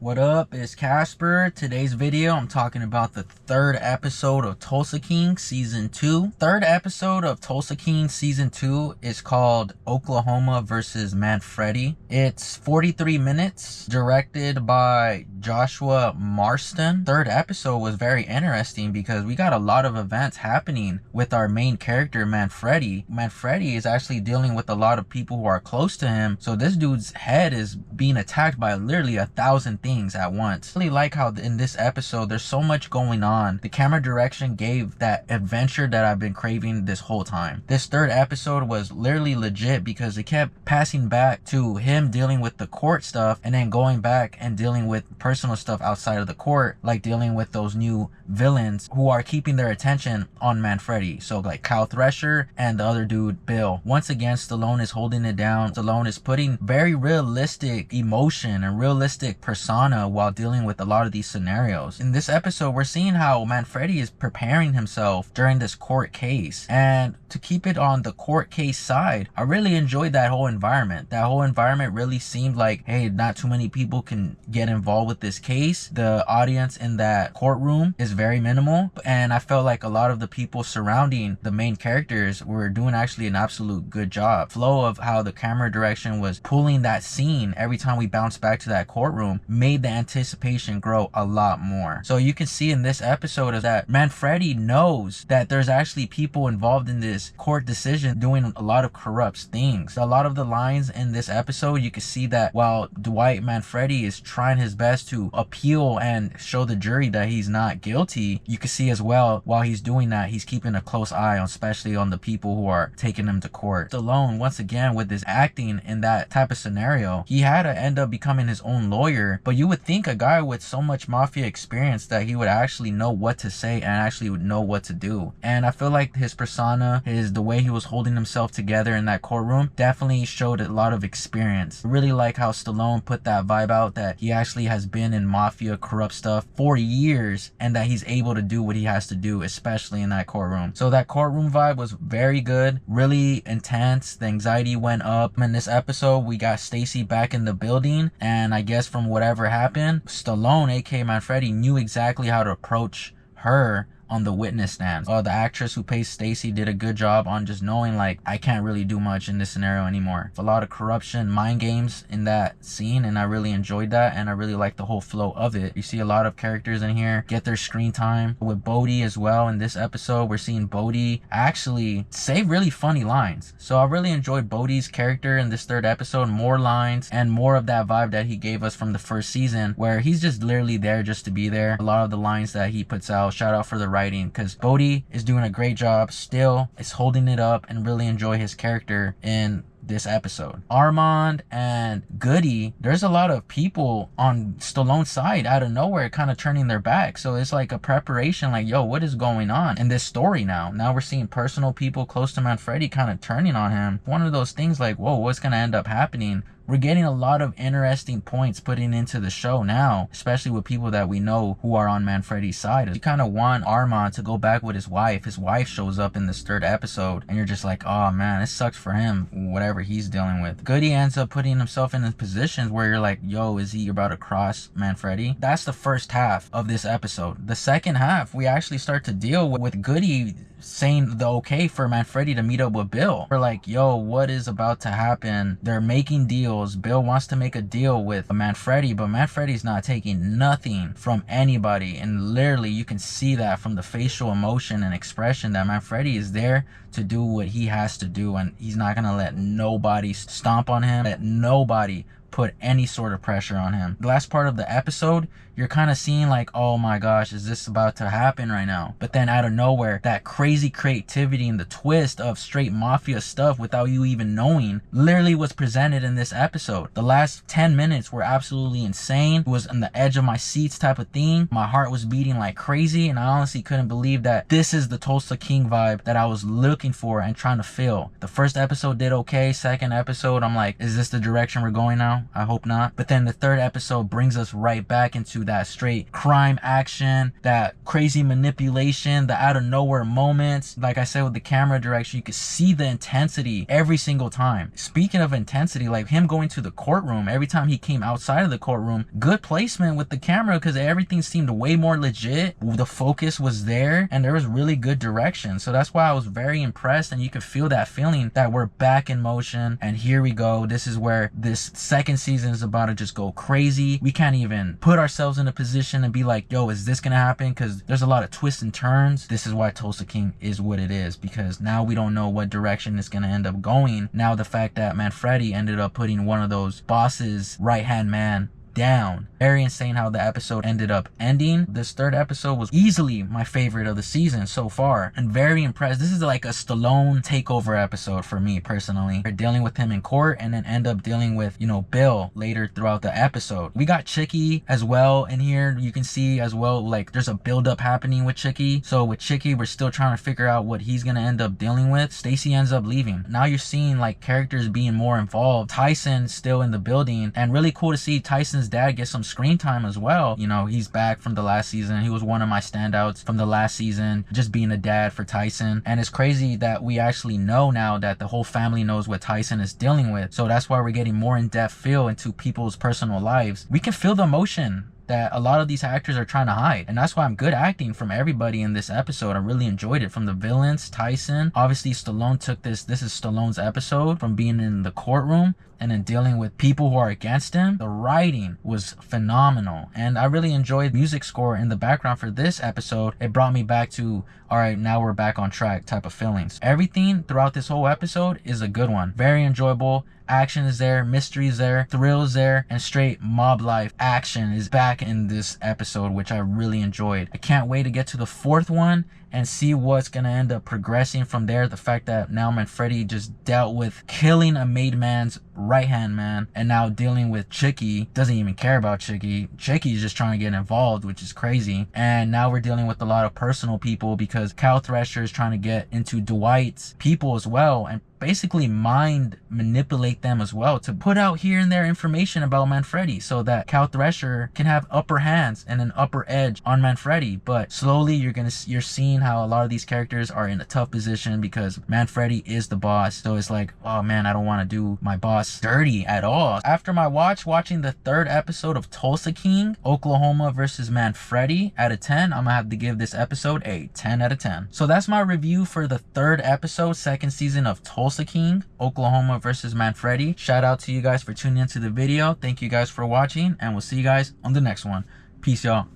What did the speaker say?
What up? It's Casper. Today's video, I'm talking about the third episode of Tulsa King Season 2. Third episode of Tulsa King Season 2 is called Oklahoma versus Manfredi. It's 43 minutes, directed by Joshua Marston. Third episode was very interesting because we got a lot of events happening with our main character, Manfredi. Manfredi is actually dealing with a lot of people who are close to him, so this dude's head is being attacked by literally 1,000 things at once. I really like how in this episode there's so much going on. The camera direction gave that adventure that I've been craving this whole time. This third episode was literally legit because it kept passing back to him dealing with the court stuff and then going back and dealing with personal stuff outside of the court, like dealing with those new villains who are keeping their attention on Manfredi. So like Kyle Thresher and the other dude Bill. Once again, Stallone is holding it down. Stallone is putting very realistic emotion and realistic persona while dealing with a lot of these scenarios. In this episode, we're seeing how Manfredi is preparing himself during this court case. And to keep it on the court case side, I really enjoyed that whole environment. That whole environment really seemed like, hey, not too many people can get involved with this case. The audience in that courtroom is very minimal. And I felt like a lot of the people surrounding the main characters were doing actually an absolute good job. Flow of how the camera direction was pulling that scene every time we bounce back to that courtroom made the anticipation grow a lot more. So you can see in this episode is that Manfredi knows that there's actually people involved in this court decision doing a lot of corrupt things. A lot of the lines in this episode, you can see that while Dwight Manfredi is trying his best to appeal and show the jury that he's not guilty, you can see as well while he's doing that, he's keeping a close eye on, especially on the people who are taking him to court. Stallone, once again, with his acting in that type of scenario, he had to end up becoming his own lawyer. But you would think a guy with so much mafia experience that he would actually know what to say and actually would know what to do. And I feel like his persona, the way he was holding himself together in that courtroom definitely showed a lot of experience. I really like how Stallone put that vibe out that he actually has been in mafia corrupt stuff for years and that he's able to do what he has to do, especially in that courtroom. So that courtroom vibe was very good, really intense. The anxiety went up. In this episode, we got Stacy back in the building, and I guess from whatever happened, Stallone, aka Manfredi, knew exactly how to approach her on the witness stand. The actress who plays Stacy did a good job on just knowing, like, I can't really do much in this scenario anymore. A lot of corruption, mind games in that scene, and I really enjoyed that, and I really liked the whole flow of it. You see a lot of characters in here get their screen time. With Bodie as well in this episode, we're seeing Bodie actually say really funny lines. So I really enjoyed Bodie's character in this third episode. More lines and more of that vibe that he gave us from the first season, where he's just literally there just to be there. A lot of the lines that he puts out, shout out for the writing, because Bodie is doing a great job, still is holding it up, and really enjoy his character in this episode. Armand and Goody, there's a lot of people on Stallone's side out of nowhere kind of turning their back. So it's like a preparation, like, yo, what is going on in this story now? Now we're seeing personal people close to Manfredi kind of turning on him. One of those things like, whoa, what's going to end up happening? We're getting a lot of interesting points putting into the show now, especially with people that we know who are on Manfredi's side. You kind of want Armand to go back with his wife. His wife shows up in this third episode, and you're just like, oh man, it sucks for him, whatever he's dealing with. Goody ends up putting himself in positions where you're like, yo, is he about to cross Manfredi? That's the first half of this episode. The second half, we actually start to deal with Goody saying the okay for Manfredi to meet up with Bill. We're like, yo, what is about to happen? They're making deals. Bill wants to make a deal with Manfredi, but Manfredi's not taking nothing from anybody. And literally, you can see that from the facial emotion and expression that Manfredi is there to do what he has to do, and he's not gonna let nobody stomp on him, let nobody put any sort of pressure on him. The last part of the episode, you're kind of seeing like, oh my gosh, is this about to happen right now? But then out of nowhere, that crazy creativity and the twist of straight mafia stuff without you even knowing literally was presented in this episode. The last 10 minutes were absolutely insane. It was on the edge of my seats type of thing. My heart was beating like crazy, and I honestly couldn't believe that this is the Tulsa King vibe that I was looking for and trying to feel. The first episode did okay. Second episode, I'm like, is this the direction we're going now? I hope not. But then the third episode brings us right back into that straight crime action, that crazy manipulation, the out of nowhere moments. Like I said, with the camera direction, you could see the intensity every single time. Speaking of intensity, like him going to the courtroom, every time he came outside of the courtroom, good placement with the camera because everything seemed way more legit. The focus was there and there was really good direction. So that's why I was very impressed, and you could feel that feeling that we're back in motion. And here we go. This is where this second season is about to just go crazy. We can't even put ourselves in a position and be like, yo, is this gonna happen? Because there's a lot of twists and turns. This is why Tulsa King is what it is, because now we don't know what direction it's gonna end up going. Now the fact that Manfredi ended up putting one of those boss's right hand man down. Very insane how the episode ended up ending. This third episode was easily my favorite of the season so far, and very impressed. This is like a Stallone takeover episode for me personally. They're dealing with him in court and then end up dealing with, you know, Bill later throughout the episode. We got Chicky as well in here. You can see as well, like there's a build-up happening with Chicky. So with Chicky, we're still trying to figure out what he's gonna end up dealing with. Stacy ends up leaving. Now you're seeing like characters being more involved. Tyson's still in the building, and really cool to see Tyson's dad get some screen time as well. You know, he's back from the last season. He was one of my standouts from the last season, just being a dad for Tyson. And it's crazy that we actually know now that the whole family knows what Tyson is dealing with. So that's why we're getting more in-depth feel into people's personal lives. We can feel the emotion that a lot of these actors are trying to hide, and that's why I'm good acting from everybody in this episode. I really enjoyed it, from the villains, Tyson. Obviously Stallone took this is Stallone's episode, from being in the courtroom and then dealing with people who are against him. The writing was phenomenal, and I really enjoyed the music score in the background for this episode. It brought me back to, all right, now we're back on track type of feelings. Everything throughout this whole episode is a good one. Very enjoyable. Action is there, mystery is there, thrill is there, and straight mob life action is back in this episode, which I really enjoyed. I can't wait to get to the fourth one and see what's gonna end up progressing from there. The fact that now Manfredi just dealt with killing a made man's right hand man, and now dealing with Chicky, doesn't even care about Chicky. Chicky's just trying to get involved, which is crazy. And now we're dealing with a lot of personal people, because Cal Thresher is trying to get into Dwight's people as well, and basically mind manipulate them as well to put out here and there information about Manfredi, so that Cal Thresher can have upper hands and an upper edge on Manfredi. But slowly you're seeing how a lot of these characters are in a tough position, because Manfredi is the boss. So it's like, oh man, I don't want to do my boss dirty at all. After my watching the third episode of Tulsa King, Oklahoma versus Manfredi, out of 10, I'm gonna have to give this episode a 10 out of 10. So that's my review for the third episode, second season of Tulsa King, Oklahoma versus Manfredi. Shout out to you guys for tuning into the video. Thank you guys for watching, and we'll see you guys on the next one. Peace, y'all.